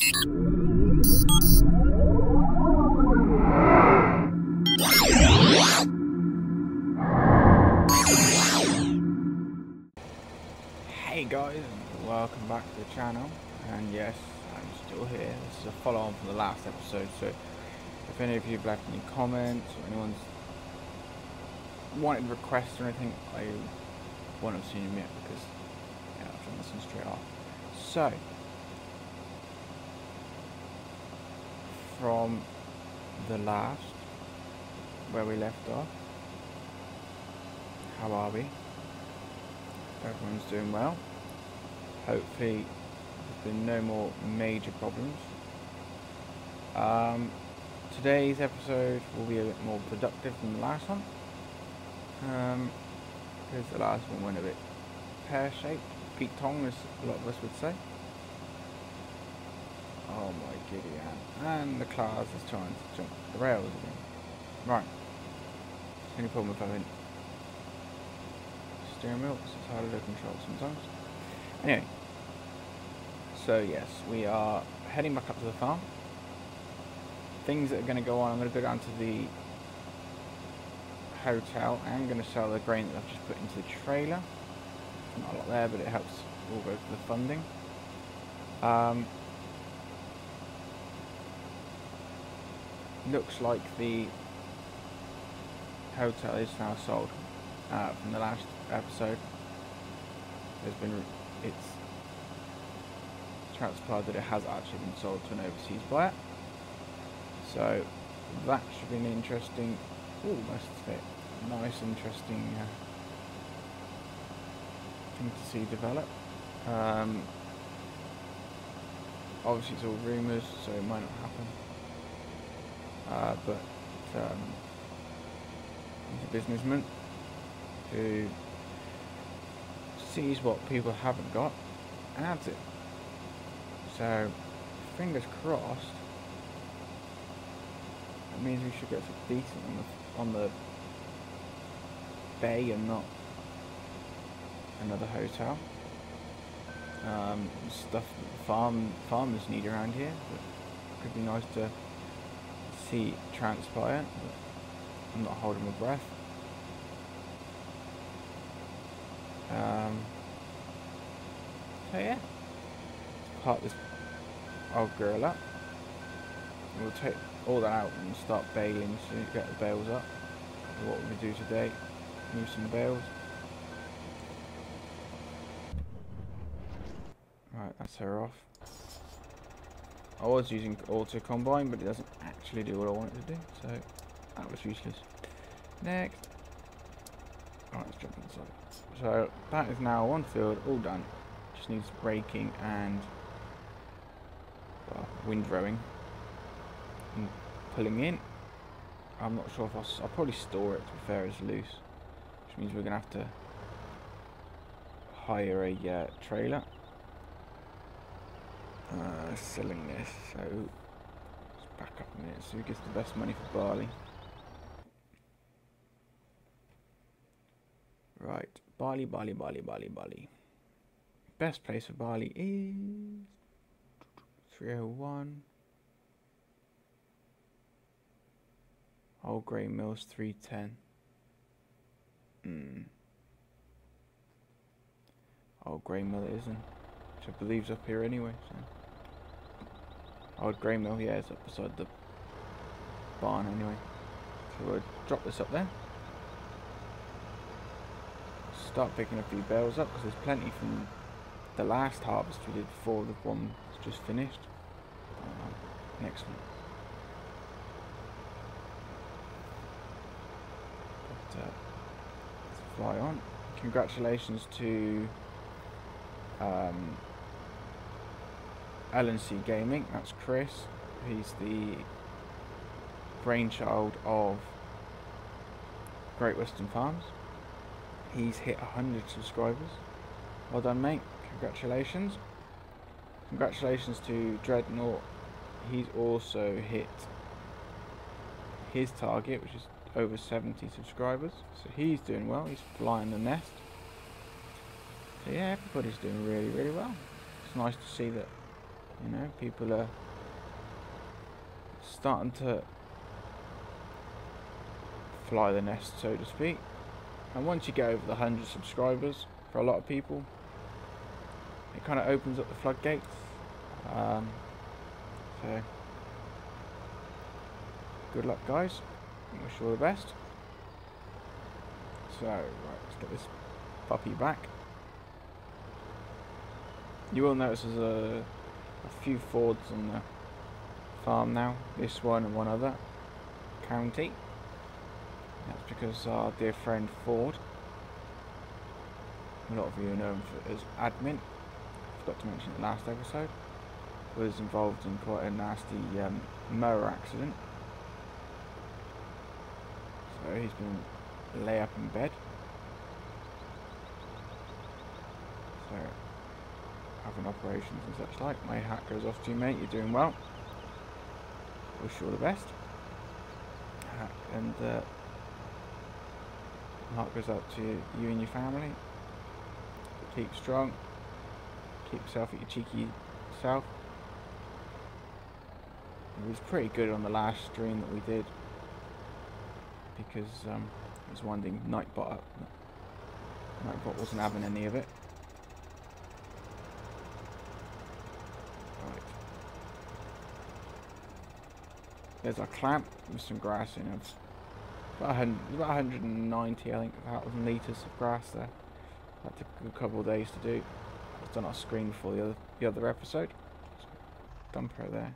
Hey guys, welcome back to the channel, and yes, I'm still here. This is a follow on from the last episode, so if any of you have left any comments or anyone's wanted requests or anything, I won't have seen them yet because I've done this one straight off. So, from the last, where we left off, how are we? Everyone's doing well. Hopefully there's been no more major problems. Today's episode will be a bit more productive than the last one, because the last one went a bit pear-shaped, Pete-tong as a lot of us would say. Oh my giddy aunt. And the class is trying to jump the rails again. Right. Any problem with having steering wheel? It's harder to control sometimes. Anyway. So yes, we are heading back up to the farm. Things that are going to go on, I'm going to go down to the hotel. I am going to sell the grain that I've just put into the trailer. Not a lot there, but it helps all go for the funding. Looks like the hotel is now sold. From the last episode, it's transpired that it has actually been sold to an overseas buyer. So that should be an interesting, nice interesting thing to see develop. Obviously it's all rumours, so it might not happen. But he's a businessman who sees what people haven't got and adds it. So fingers crossed. That means we should get something decent on the bay and not another hotel. Stuff that the farmers need around here. But could be nice to see transpire. But I'm not holding my breath. So yeah, let's park this old girl up. We'll take all that out and start baling as soon as we get the bales up. So what we do today, move some bales. Right, that's her off. I was using auto combine, but it doesn't actually do what I want it to do, so that was useless. Next. Alright, let's jump inside. So that is now one field all done. Just needs braking and windrowing and pulling in. I'm not sure if I'll probably store it, to be fair, as loose, which means we're gonna have to hire a trailer. Selling this, so let's back up a minute. So who gets the best money for barley? Right, barley. Best place for barley is 301. Old grain mills 310. Old grain mill it isn't, which I believe's up here anyway. So old grain mill, yeah, it's up beside the barn anyway. So we'll drop this up there. Start picking a few bales up because there's plenty from the last harvest we did before the one that's just finished. Next one. But, let's fly on. Congratulations to LNC Gaming. That's Chris. He's the brainchild of Great Western Farms. He's hit 100 subscribers. Well done, mate. Congratulations. Congratulations to Dreadnought. He's also hit his target, which is over 70 subscribers. So he's doing well. He's flying the nest. So yeah, everybody's doing really, really well. It's nice to see that You know, people are starting to fly the nest, so to speak. And once you get over the 100 subscribers, for a lot of people, it kind of opens up the floodgates. So good luck, guys. I wish you all the best. So right, let's get this puppy back. You will notice there's a few Fords on the farm now. This one and one other county. That's because our dear friend Ford, a lot of you know him as admin, I forgot to mention it last episode, was involved in quite a nasty mower accident. So he's been lay up in bed. So having operations and such like. My hat goes off to you, mate. You're doing well. Wish you all the best. And my heart goes out to you and your family. Keep strong. Keep yourself at your cheeky self. It was pretty good on the last stream that we did, because it was winding Nightbot up. Nightbot wasn't having any of it. Right. There's our clamp with some grass in it. About 190, I think, 1,000 litres of grass there. That took a couple of days to do. It's done our screen before the other episode. Dump her there.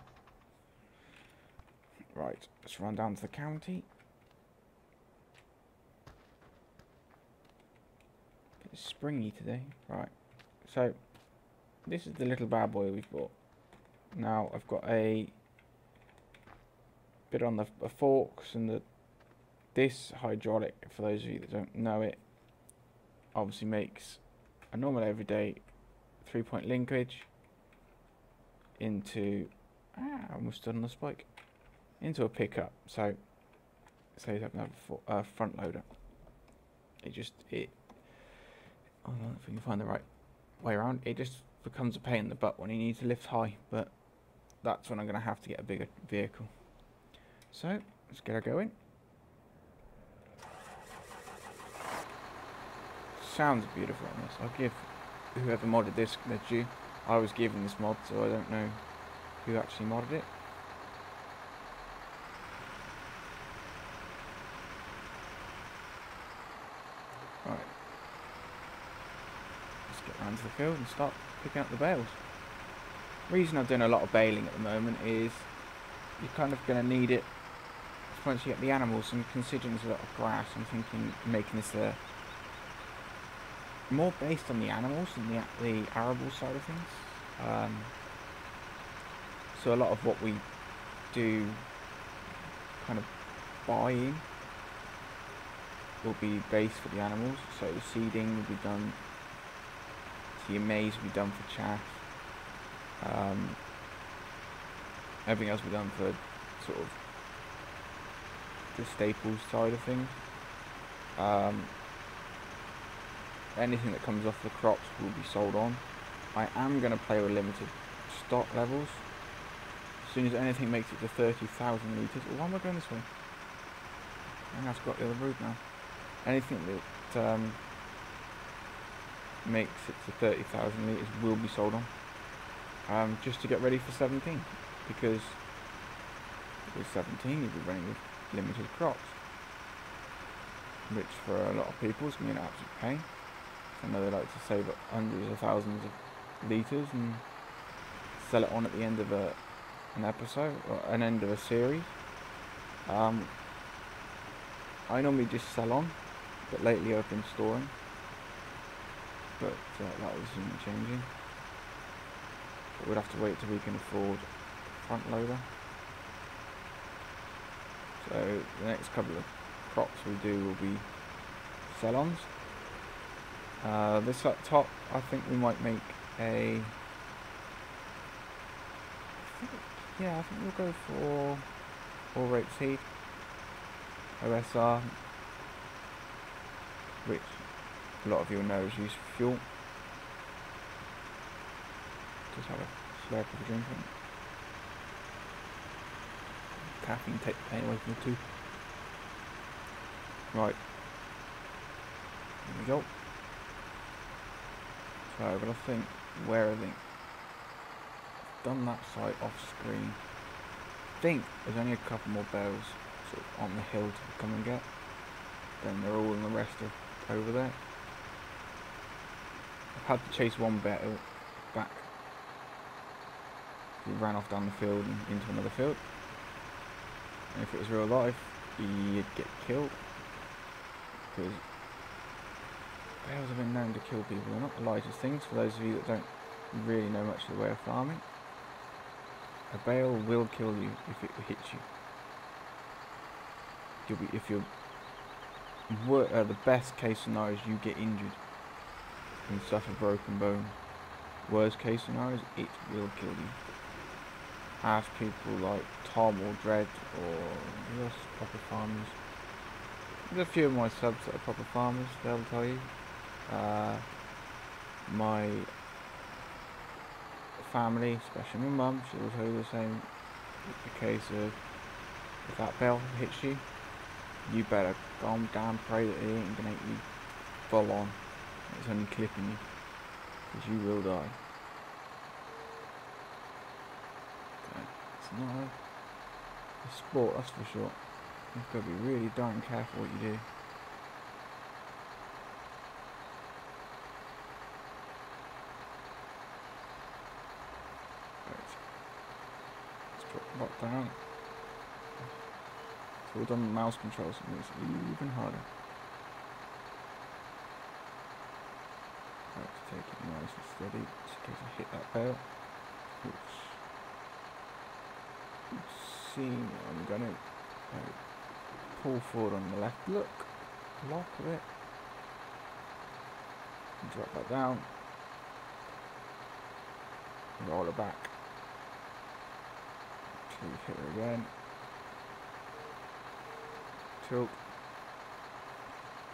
Right, let's run down to the county. Bit springy today. Right, so this is the little bad boy we've bought. Now I've got a bit on the forks and this hydraulic, for those of you that don't know it, obviously makes a normal everyday 3-point linkage into I almost stood on the spike, into a pickup. So say you have a front loader. I don't know if we can find the right way around. It just becomes a pain in the butt when you need to lift high, but that's when I'm going to have to get a bigger vehicle. So let's get her going. Sounds beautiful on this. I'll give whoever modded this their due. I was given this mod, so I don't know who actually modded it. Right. Let's get round to the field and start picking up the bales. The reason I'm doing a lot of baling at the moment is you're kind of going to need it once you get the animals, and considering there's a lot of grass, I'm thinking making this more based on the animals than the arable side of things. So a lot of what we do kind of buy in will be based for the animals. So the seeding will be done, so your maize will be done for chaff. Everything else will be done for sort of the staples side of things. Anything that comes off the crops will be sold on. I am going to play with limited stock levels. As soon as anything makes it to 30,000 litres. Oh, why am I going this way? I think I've got the other route now. Anything that makes it to 30,000 litres will be sold on. Just to get ready for 17. Because with 17 you'll be running with limited crops, which for a lot of people is going to be an absolute pain. I know they like to save up hundreds of thousands of litres and sell it on at the end of an episode or an end of a series. I normally just sell on, but lately I've been storing, but that will soon be changing. But we'd have to wait till we can afford front loader. So the next couple of crops we do will be sell-ons. This up top, I think we might make a... I think we'll go for all rape seed, OSR, which a lot of you will know is used for fuel. Just have a Slurp of a drink on it. Caffeine take the pain away from the tooth. Right. Here we go. So I've got to think where I think I've done that site off screen. I think there's only a couple more bells sort of on the hill to come and get. Then they're all in the rest of over there. I've had to chase one bell back. He ran off down the field and into another field. And if it was real life, you'd get killed. Because bales have been known to kill people. They're not the lightest things. For those of you that don't really know much of the way of farming, a bale will kill you if it hits you. If you're the best case scenario is you get injured and suffer broken bone. Worst case scenario is it will kill you. Ask people like Tom or Dredd or who else is proper farmers. There's a few of my subs that are proper farmers, they'll tell you. My family, especially my mum, she will tell you the same. It's a case of if that bell hits you, you better calm down, pray that it ain't gonna hit you full on. It's only clipping you, because you will die. Okay. It's not a sport, that's for sure. You've got to be really darn careful what you do. Right. Let's drop the bot down. It's all done with mouse controls, so it makes it even harder. Right, to take it nice and steady, just in case I hit that bale. Which you see I'm gonna pull forward on the left, look of it, and drop that down, roll it back, until you hit her again, tilt,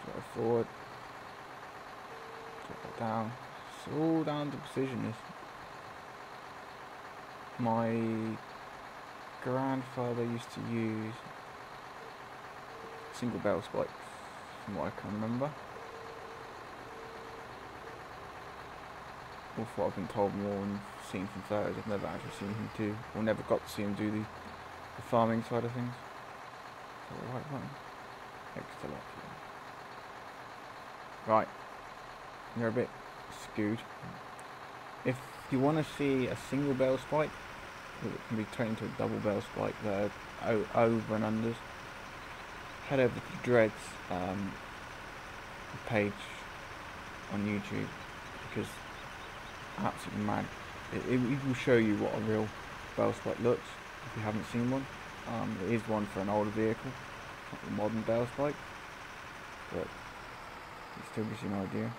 drop it forward, drop it down. It's all down to precision. My grandfather used to use single bell spikes, from what I can remember. Or what I've been told more and seen from photos. I've never actually seen him do, or never got to see him do the farming side of things. So the right one, extra lucky. Right, you're a bit skewed. If you want to see a single bell spike, it can be turned into a double bell spike. They're over and unders. Head over to Dredd's page on YouTube, because absolutely mad. It will show you what a real bell spike looks if you haven't seen one. There is one for an older vehicle, not the modern bell spike, but it still gives you an idea.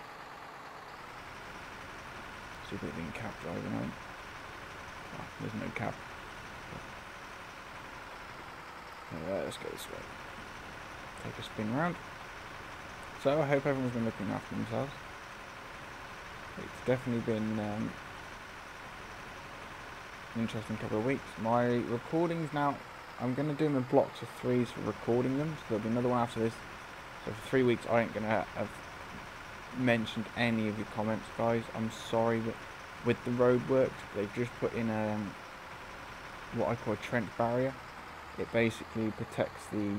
See if it being capped driving on. Oh, there's no cap. Let's go this way. Take a spin round. So I hope everyone's been looking after themselves. It's definitely been an interesting couple of weeks. My recordings now, I'm going to do them in blocks of 3s for recording them, so there'll be another one after this. So for 3 weeks I ain't going to have mentioned any of your comments, guys. I'm sorry, but with the road works, they've just put in what I call a trench barrier. It basically protects the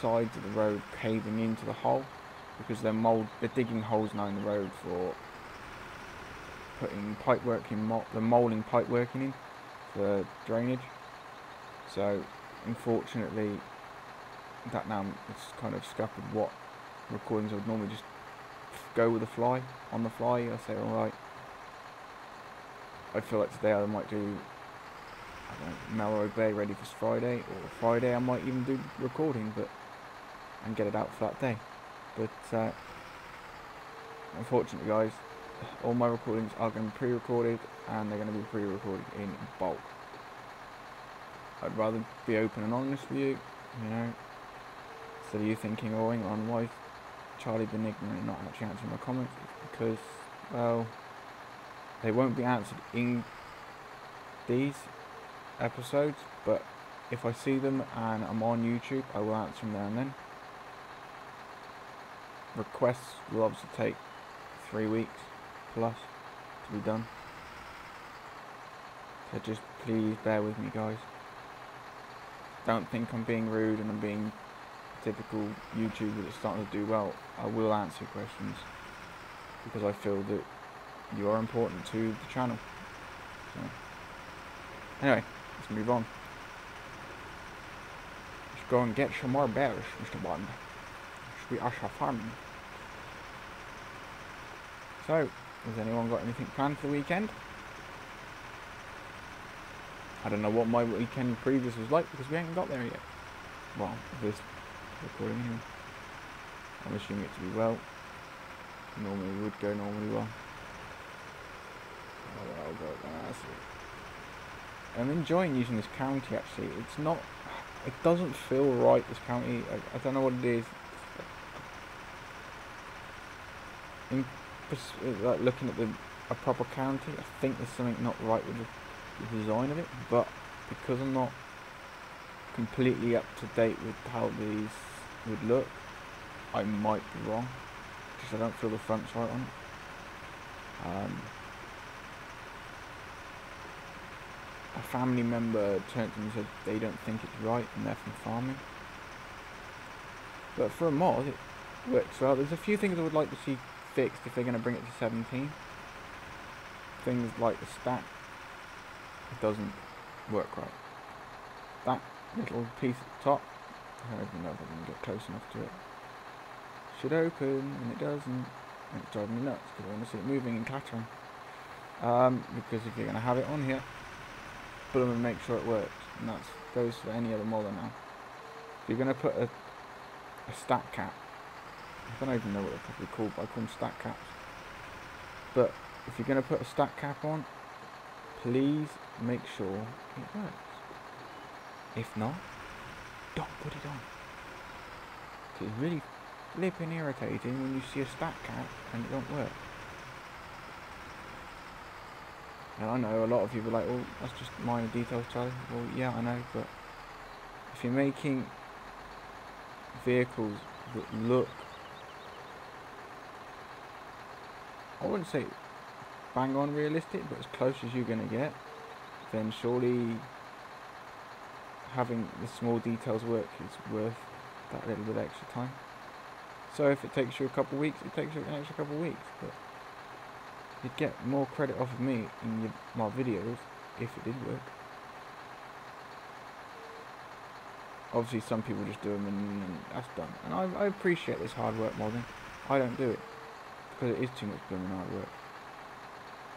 sides of the road caving into the hole, because they're digging holes now in the road for putting pipe work in, they're moulding pipe working in for drainage. So unfortunately that now it's kind of scuppered what recordings I would normally just go with the fly, on the fly. I say, alright, I feel like today I might do, I don't know, Mulroy Bay ready for Friday, or Friday I might even do recording, but and get it out for that day. But unfortunately, guys, all my recordings are going to be pre-recorded, and they're going to be pre-recorded in bulk. I'd rather be open and honest with you, you know, instead of you thinking, oh, hang on, why has Charlie been ignorant and not actually answering my comments? It's because, well, They won't be answered in these episodes, but if I see them and I'm on YouTube, I will answer them there and then. Requests will obviously take 3 weeks plus to be done. So just please bear with me, guys. Don't think I'm being rude and I'm being a typical YouTuber that's starting to do well. I will answer your questions because I feel that you are important to the channel. So, anyway, let's move on. Let's go and get some more berries, Mr. Bond. We are farming. So, has anyone got anything planned for the weekend? I don't know what my weekend previous was like because we haven't got there yet. Well, this recording here. I'm assuming it to be well. Normally would go normally well. Oh, that's it. I'm enjoying using this county actually. It's not, it doesn't feel right, this county. I don't know what it is. Like looking at a proper county, I think there's something not right with the design of it, but because I'm not completely up to date with how these would look, I might be wrong, because I don't feel the front's right on it. A family member turned to me and said they don't think it's right and they're from farming, but for a mod it works well. There's a few things I would like to see fixed if they're going to bring it to 17. Things like the stack, it doesn't work right. That little piece at the top, I don't even know if I can get close enough to it. Should open and it doesn't, and it's driving me nuts because I want to see it moving and clattering. Because if you're going to have it on here, put them and make sure it works, and that goes for any other model now. If you're going to put a stack cap, I don't even know what they're probably called, but I call them stack caps. But if you're going to put a stack cap on, please make sure it works. If not, don't put it on. It's really flipping irritating when you see a stack cap and it don't work. And I know a lot of people are like, oh, that's just minor details, Charlie. Well, yeah, I know, but if you're making vehicles that look, I wouldn't say bang on realistic, but as close as you're going to get, then surely having the small details work is worth that little bit extra time. So if it takes you a couple of weeks, it takes you an extra couple of weeks, but you'd get more credit off of me in my videos if it did work. Obviously some people just do them and that's done, and I appreciate this hard work modding. I don't do it because it is too much blooming hard work.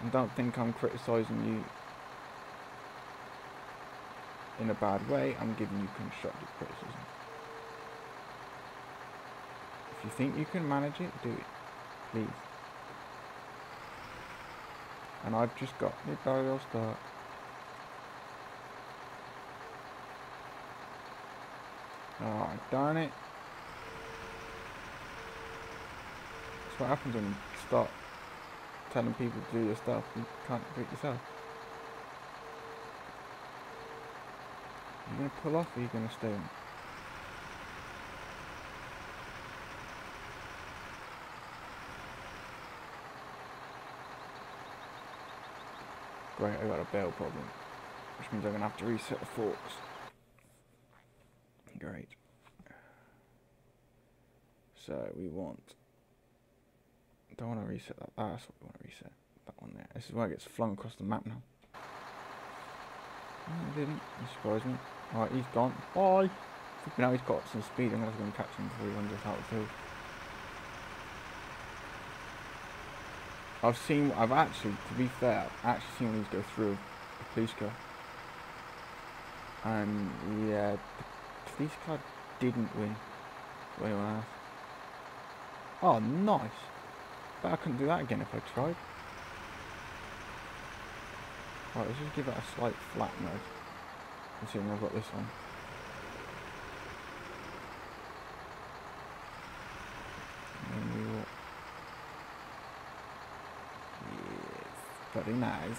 And don't think I'm criticising you in a bad way, I'm giving you constructive criticism. If you think you can manage it, do it, please. And I've just got the burial start. Oh, darn it. That's what happens when you start telling people to do your stuff, you can't do it yourself. Are you going to pull off or are you going to stay on? Great, I got a bell problem, which means I'm going to have to reset the forks. Great. So we want, don't want to reset that, that's what we want to reset, that one there. This is where it gets flung across the map now. Oh, it didn't, it surprised me. Alright, he's gone, bye! Now he's got some speed, I'm going to go and catch him before he runs us out of the field. I've actually, to be fair, I've actually seen one of these go through a police car. And yeah, the police car didn't win. For anyone else. Oh, nice. But I couldn't do that again if I tried. Right, let's just give it a slight flat nose. Considering I've got this one. And then we will. Yes, Very nice.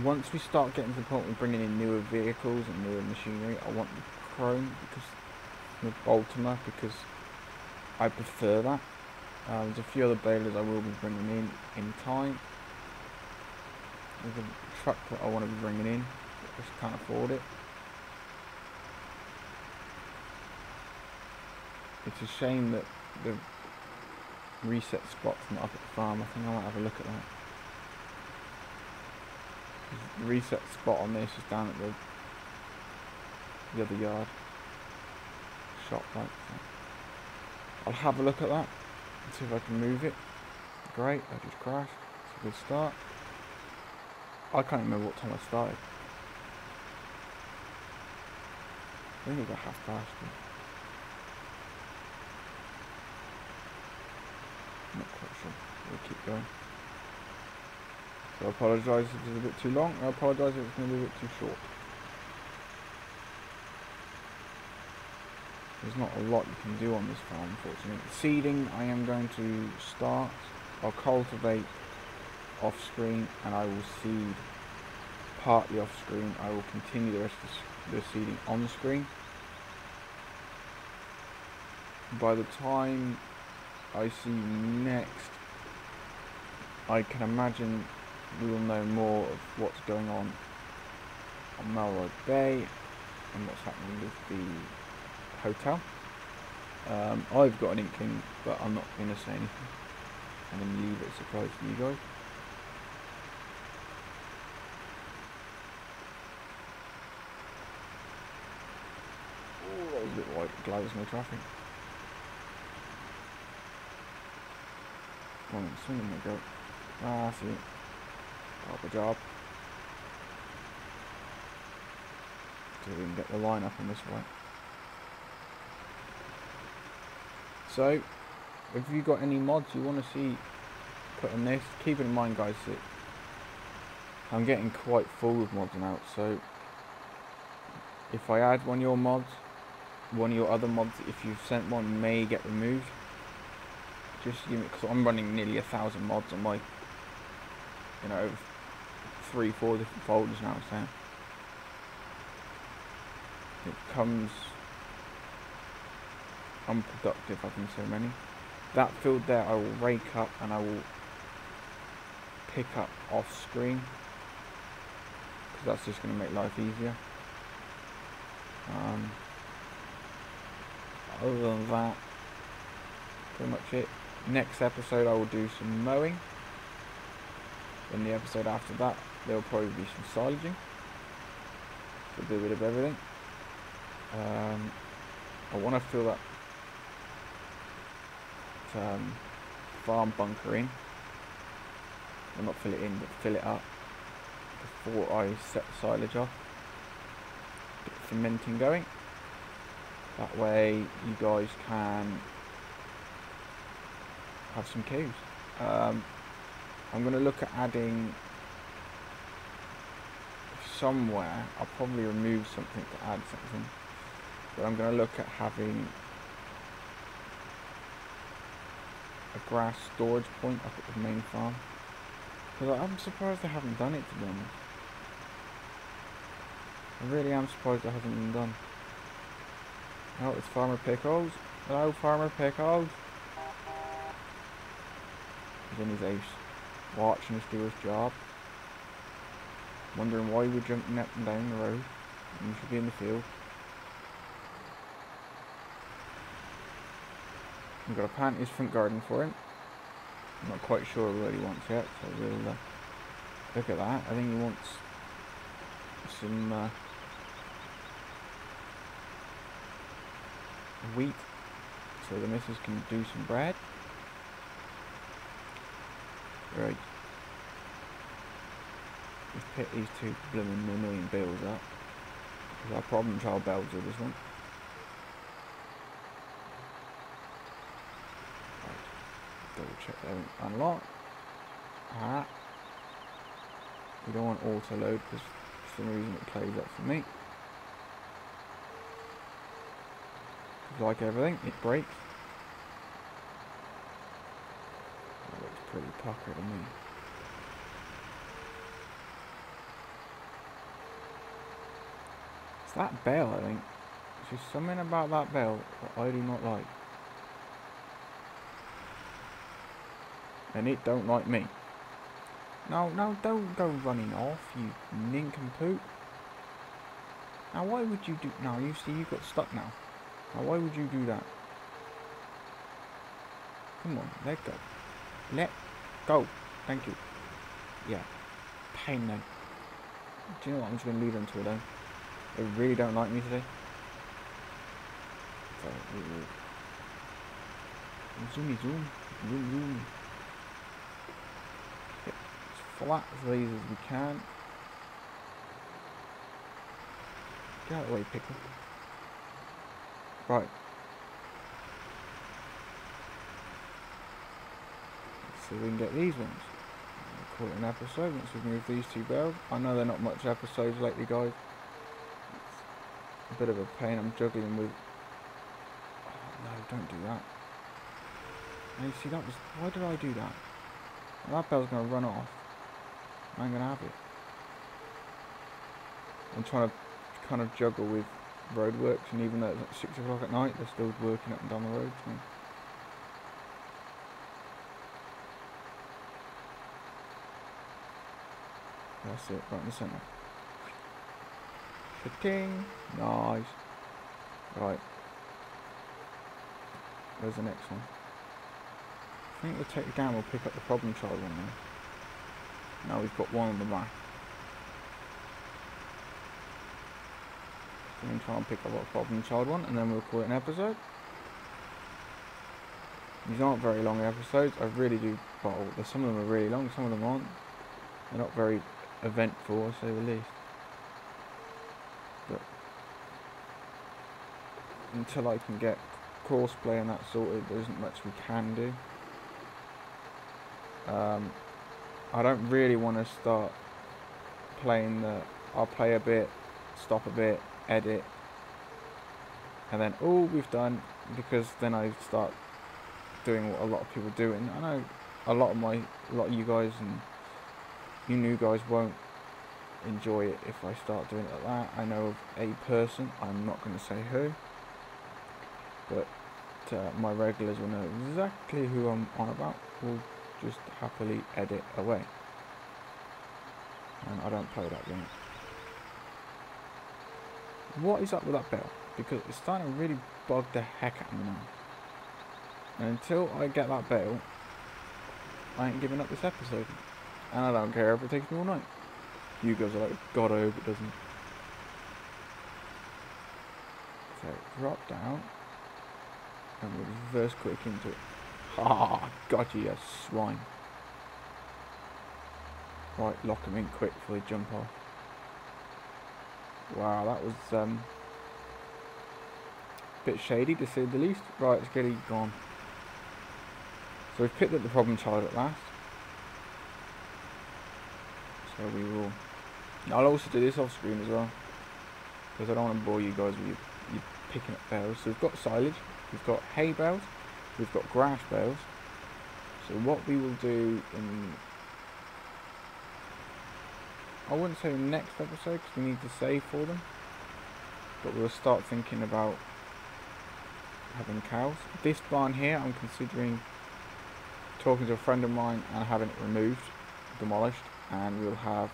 Once we start getting to the point of bringing in newer vehicles and newer machinery, I want the chrome with Ultima because I prefer that. There's a few other balers I will be bringing in time. There's a truck that I want to be bringing in, I just can't afford it. It's a shame that the reset spot's not up at the farm. I think I might have a look at that. The reset spot on this is down at the other yard. Shop right. So I'll have a look at that and see if I can move it. Great, I just crashed. It's a good start. I can't remember what time I started. I think it was about 1/2 past. I'm not quite sure. We'll keep going. So I apologise if it's a bit too long. I apologise if it's going to be a bit too short. There's not a lot you can do on this farm, unfortunately. Seeding, I am going to start. I'll cultivate off screen and I will seed partly off screen. I will continue the rest of the seeding on screen. By the time I see you next, I can imagine we will know more of what's going on Mulroy Bay and what's happening with the hotel. I've got an inkling, but I'm not going to say anything. I'm going to leave it a surprise for you guys. Oh, that was a bit wide. Glad there's no traffic. Come on, swing and go. Ah, see it. Proper job. So we can get the line up on this way. So, if you've got any mods you want to see put in this, keep in mind guys that I'm getting quite full of mods now, so if I add one of your mods, one of your other mods, if you've sent one, may get removed. Just give me, because I'm running nearly 1,000 mods on my, 3-4 different folders now, so it becomes unproductive having so many. That field there I will rake up and I will pick up off screen because that's just going to make life easier. Other than that, pretty much it. Next episode I will do some mowing. Then the episode after that there will probably be some silaging. So do a bit of everything. I want to fill that farm bunker in. Well, not fill it in, but fill it up before I set the silage off. Get the fermenting going. That way you guys can have some cows. I'm going to look at adding somewhere. I'll probably remove something to add something. But I'm going to look at having a grass storage point up at the main farm. Because I'm surprised they haven't done it, to be honest. I really am surprised it hasn't been done. Oh, it's Farmer Pickles. Hello, Farmer Pickles. He's in his house, watching us do his job. Wondering why we're jumping up and down the road. And we should be in the field. I've got to plant his front garden for him. I'm not quite sure what he wants yet, so we'll look at that. I think he wants some wheat, so the missus can do some bread. Right. Let's pick these two blooming annoying bills up. Because our problem child bells with this one. Right. Double check they don't unlock. Ah. We don't want auto load because for some reason it plays up for me. Like everything, it breaks. pretty pucker to me. It's that bell, I think. There's something about that bell that I do not like. And it don't like me. No, don't go running off, you nincompoop. Now why would you do... Now you see you got stuck now. Now why would you do that? Come on, let go. Let go. Thank you. Yeah. Pain then. Do you know what? I'm just going to leave them to it then. They really don't like me today. So, zoomy zoom. Zoom zoom. Get as flat as these as we can. Get out of the way, pickle. Right. Let's see if we can get these ones. Call it an episode once we've moved these two bells. I know they're not much episodes lately, guys. It's a bit of a pain. I'm juggling with... Oh, no, don't do that. Now you see, that was... Why did I do that? Well, that bell's going to run off. I ain't going to have it. I'm trying to kind of juggle with roadworks, and even though it's like 6 o'clock at night, they're still working up and down the road. So. That's it, right in the centre. Cha-ting! Nice. Right. Where's the next one? I think we'll take the gamble, pick up the problem child one now. Now we've got one on the back. So we'll try and pick up our problem child one, and then we'll call it an episode. These aren't very long episodes. I really do. Well, some of them are really long, some of them aren't. They're not very eventful, to say the least. But until I can get crossplay and that sorted, there isn't much we can do. I don't really want to start playing the... I'll play a bit, stop a bit, edit, and then all we've done, because then I start doing what a lot of people do, and I know a lot of you guys and you new guys won't enjoy it if I start doing it like that. I know of a person, I'm not going to say who, but my regulars will know exactly who I'm on about. Will just happily edit away, and I don't play that game. What is up with that bell? Because it's starting to really bug the heck out of me now. And until I get that bell, I ain't giving up this episode. And I don't care if it takes me all night. You guys are like, God, I hope it doesn't. So, drop down. And we'll reverse quick into it. Ha! Got you, you swine. Right, lock them in quick before they jump off. Wow, that was a bit shady to say the least. Right, let's get it gone. So we've picked up the problem child at last. So we will... I'll also do this off screen as well, because I don't want to bore you guys with you picking up bales. So we've got silage, we've got hay bales, we've got grass bales. So what we will do in... I wouldn't say the next episode because we need to save for them, but we'll start thinking about having cows. This barn here, I'm considering talking to a friend of mine and having it removed, demolished, and we'll have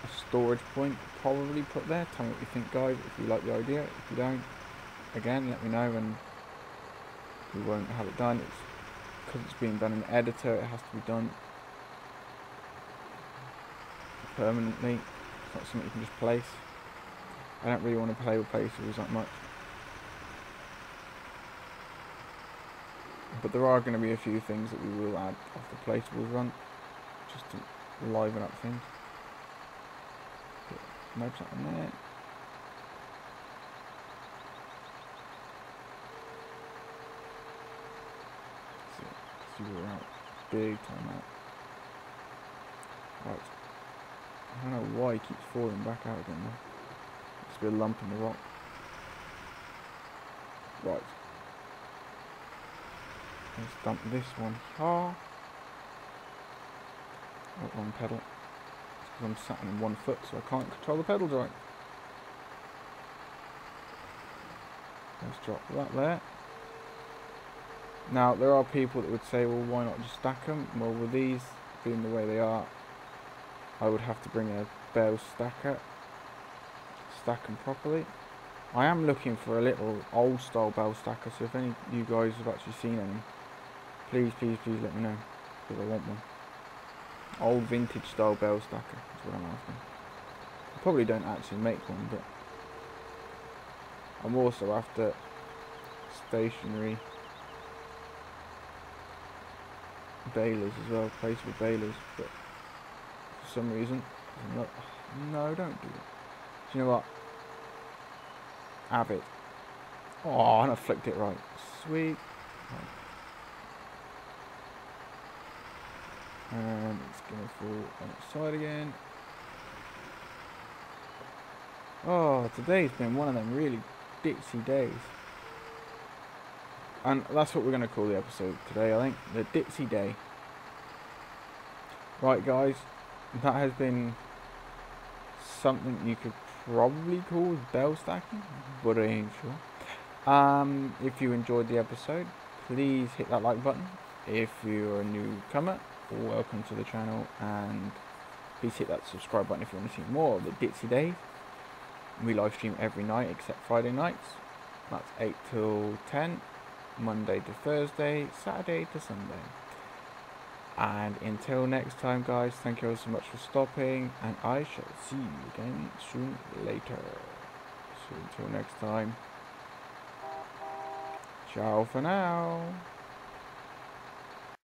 a storage point probably put there. Tell me what you think, guys, if you like the idea. If you don't, again, let me know and we won't have it done. It's because it's being done in the editor, it has to be done permanently. It's not something you can just place. I don't really want to play with placeables that much, but there are going to be a few things that we will add off the placeables run just to liven up things. Nope, something there. See, we're out big time out. Right. I don't know why he keeps falling back out again though. Must be a lump in the rock. Right. Let's dump this one here. Oh, wrong pedal. It's because I'm sat on one foot, so I can't control the pedals right. Let's drop that there. Now, there are people that would say, well, why not just stack them? Well, with these being the way they are, I would have to bring a bale stacker, stack them properly. I am looking for a little old style bale stacker, so if any of you guys have actually seen any, please, please, please let me know, because I want one. Old vintage style bale stacker, that's what I'm asking. I probably don't actually make one, but I'm also after stationary balers as well, placeable balers, but for some reason, no, don't do it. Do you know what? Have it. Oh, and I flicked it right. Sweet. And it's going to fall on its side again. Oh, today's been one of them really ditzy days. And that's what we're going to call the episode today, I think. The ditzy day. Right, guys. That has been something you could probably call bell stacking, but I ain't sure. If you enjoyed the episode, please hit that like button. If you're a newcomer, welcome to the channel, and please hit that subscribe button if you want to see more of the ditzy days. We live stream every night except Friday nights. That's 8 till 10, Monday to Thursday, Saturday to Sunday. And until next time, guys, thank you all so much for stopping, and I shall see you again soon later. So until next time, ciao for now.